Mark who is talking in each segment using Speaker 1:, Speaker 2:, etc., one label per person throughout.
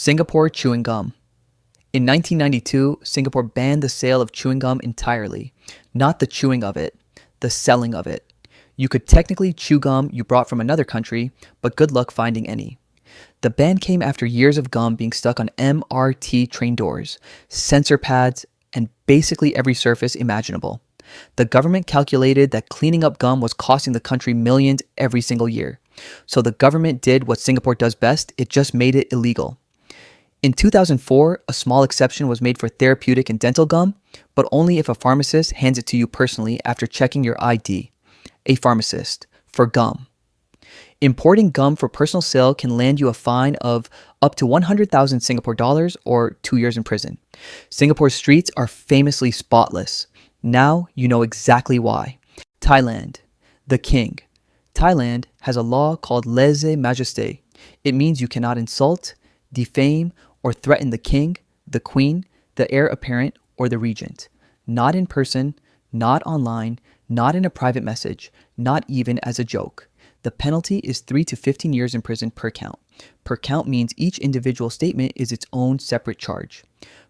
Speaker 1: Singapore chewing gum. In 1992, Singapore banned the sale of chewing gum entirely. Not the chewing of it, the selling of it. You could technically chew gum you brought from another country, but good luck finding any. The ban came after years of gum being stuck on MRT train doors, sensor pads, and basically every surface imaginable. The government calculated that cleaning up gum was costing the country millions every single year. So the government did what Singapore does best, it just made it illegal. In 2004, a small exception was made for therapeutic and dental gum, but only if a pharmacist hands it to you personally after checking your ID. A pharmacist for gum. Importing gum for personal sale can land you a fine of up to 100,000 Singapore dollars or 2 years in prison. Singapore's streets are famously spotless. Now you know exactly why. Thailand. The king. Thailand has a law called lèse-majesté. It means you cannot insult, defame, or threaten the king, the queen, the heir apparent, or the regent. Not in person, not online, not in a private message, not even as a joke. The penalty is 3 to 15 years in prison per count. Per count means each individual statement is its own separate charge.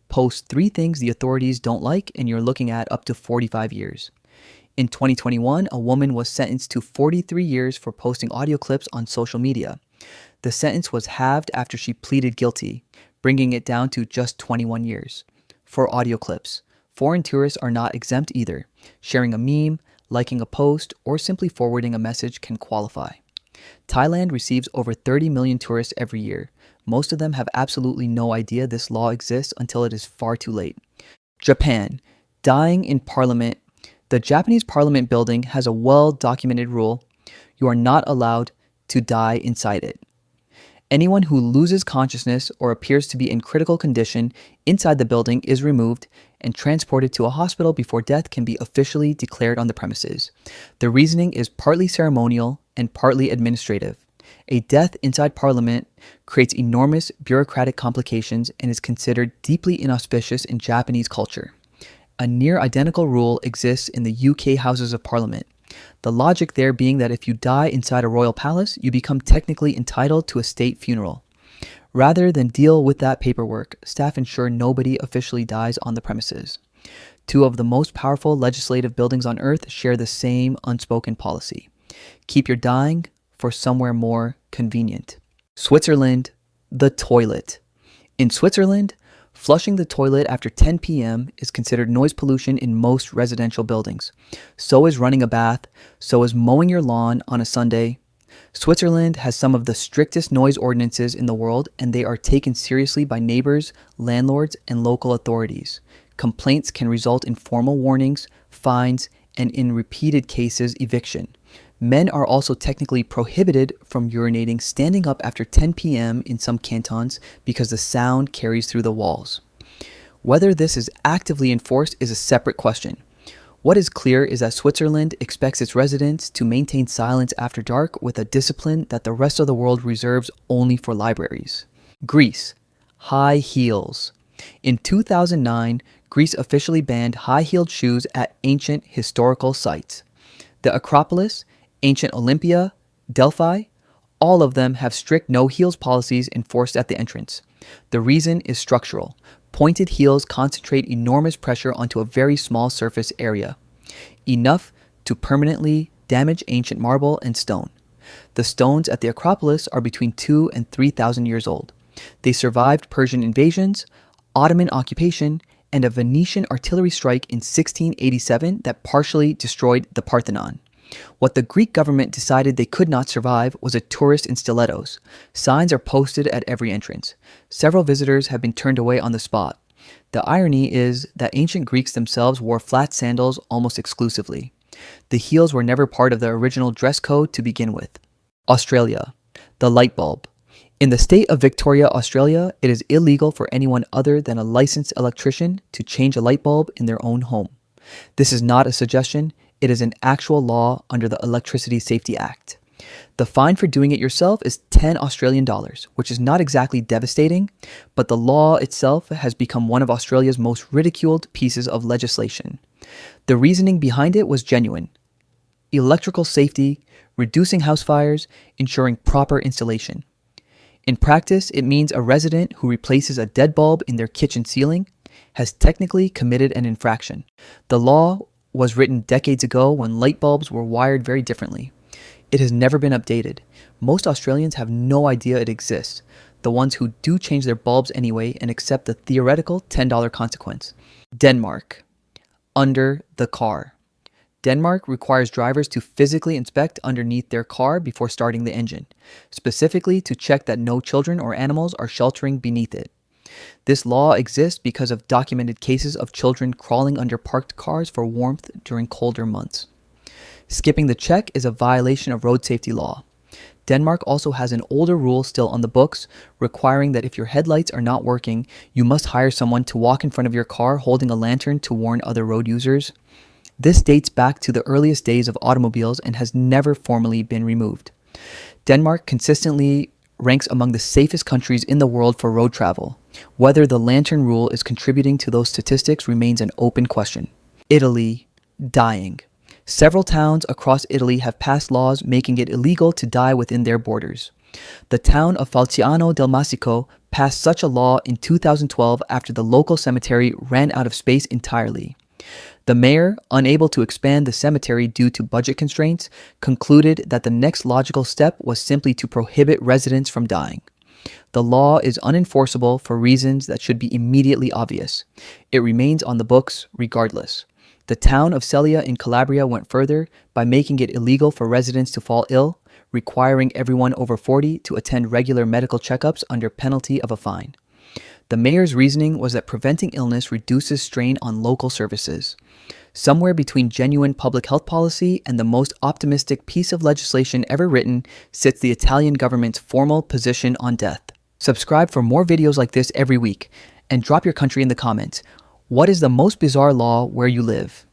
Speaker 1: Post 3 things the authorities don't like and you're looking at up to 45 years. In 2021, a woman was sentenced to 43 years for posting audio clips on social media. The sentence was halved after she pleaded guilty, bringing it down to just 21 years. For audio clips, foreign tourists are not exempt either. Sharing a meme, liking a post, or simply forwarding a message can qualify. Thailand receives over 30 million tourists every year. Most of them have absolutely no idea this law exists until it is far too late. Japan. Dying in parliament. The Japanese parliament building has a well-documented rule. You are not allowed to die inside it. Anyone who loses consciousness or appears to be in critical condition inside the building is removed and transported to a hospital before death can be officially declared on the premises. The reasoning is partly ceremonial and partly administrative. A death inside Parliament creates enormous bureaucratic complications and is considered deeply inauspicious in Japanese culture. A near identical rule exists in the UK Houses of Parliament. The logic there being that if you die inside a royal palace, you become technically entitled to a state funeral. Rather than deal with that paperwork, staff ensure nobody officially dies on the premises. 2 of the most powerful legislative buildings on earth share the same unspoken policy. Keep your dying for somewhere more convenient. Switzerland, the toilet. In Switzerland, flushing the toilet after 10 p.m. is considered noise pollution in most residential buildings. So is running a bath, so is mowing your lawn on a Sunday. Switzerland has some of the strictest noise ordinances in the world, and they are taken seriously by neighbors, landlords, and local authorities. Complaints can result in formal warnings, fines, and in repeated cases, eviction. Men are also technically prohibited from urinating standing up after 10 p.m. in some cantons because the sound carries through the walls. Whether this is actively enforced is a separate question. What is clear is that Switzerland expects its residents to maintain silence after dark with a discipline that the rest of the world reserves only for libraries. Greece. High heels. In 2009, Greece officially banned high-heeled shoes at ancient historical sites. The Acropolis, ancient Olympia, Delphi, all of them have strict no-heels policies enforced at the entrance. The reason is structural. Pointed heels concentrate enormous pressure onto a very small surface area, enough to permanently damage ancient marble and stone. The stones at the Acropolis are between 2,000 and 3,000 years old. They survived Persian invasions, Ottoman occupation, and a Venetian artillery strike in 1687 that partially destroyed the Parthenon. What the Greek government decided they could not survive was a tourist in stilettos. Signs are posted at every entrance. Several visitors have been turned away on the spot. The irony is that ancient Greeks themselves wore flat sandals almost exclusively. The heels were never part of the original dress code to begin with. Australia. The light bulb. In the state of Victoria, Australia, it is illegal for anyone other than a licensed electrician to change a light bulb in their own home. This is not a suggestion. It is an actual law under the Electricity Safety Act. The fine for doing it yourself is 10 Australian dollars, which is not exactly devastating, but the law itself has become one of Australia's most ridiculed pieces of legislation. The reasoning behind it was genuine. Electrical safety, reducing house fires, ensuring proper installation. In practice, it means a resident who replaces a dead bulb in their kitchen ceiling has technically committed an infraction. The law was written decades ago when light bulbs were wired very differently. It has never been updated. Most Australians have no idea it exists, the ones who do change their bulbs anyway and accept the theoretical $10 consequence. Denmark. Under the car. Denmark requires drivers to physically inspect underneath their car before starting the engine, specifically to check that no children or animals are sheltering beneath it. This law exists because of documented cases of children crawling under parked cars for warmth during colder months. Skipping the check is a violation of road safety law. Denmark also has an older rule still on the books requiring that if your headlights are not working, you must hire someone to walk in front of your car holding a lantern to warn other road users. This dates back to the earliest days of automobiles and has never formally been removed. Denmark consistently ranks among the safest countries in the world for road travel. Whether the lantern rule is contributing to those statistics remains an open question. Italy, dying. Several towns across Italy have passed laws making it illegal to die within their borders. The town of Falciano del Masico passed such a law in 2012 after the local cemetery ran out of space entirely. The mayor, unable to expand the cemetery due to budget constraints, concluded that the next logical step was simply to prohibit residents from dying. The law is unenforceable for reasons that should be immediately obvious. It remains on the books regardless. The town of Celia in Calabria went further by making it illegal for residents to fall ill, requiring everyone over 40 to attend regular medical checkups under penalty of a fine. The mayor's reasoning was that preventing illness reduces strain on local services. Somewhere between genuine public health policy and the most optimistic piece of legislation ever written sits the Italian government's formal position on death. Subscribe for more videos like this every week, and drop your country in the comments. What is the most bizarre law where you live?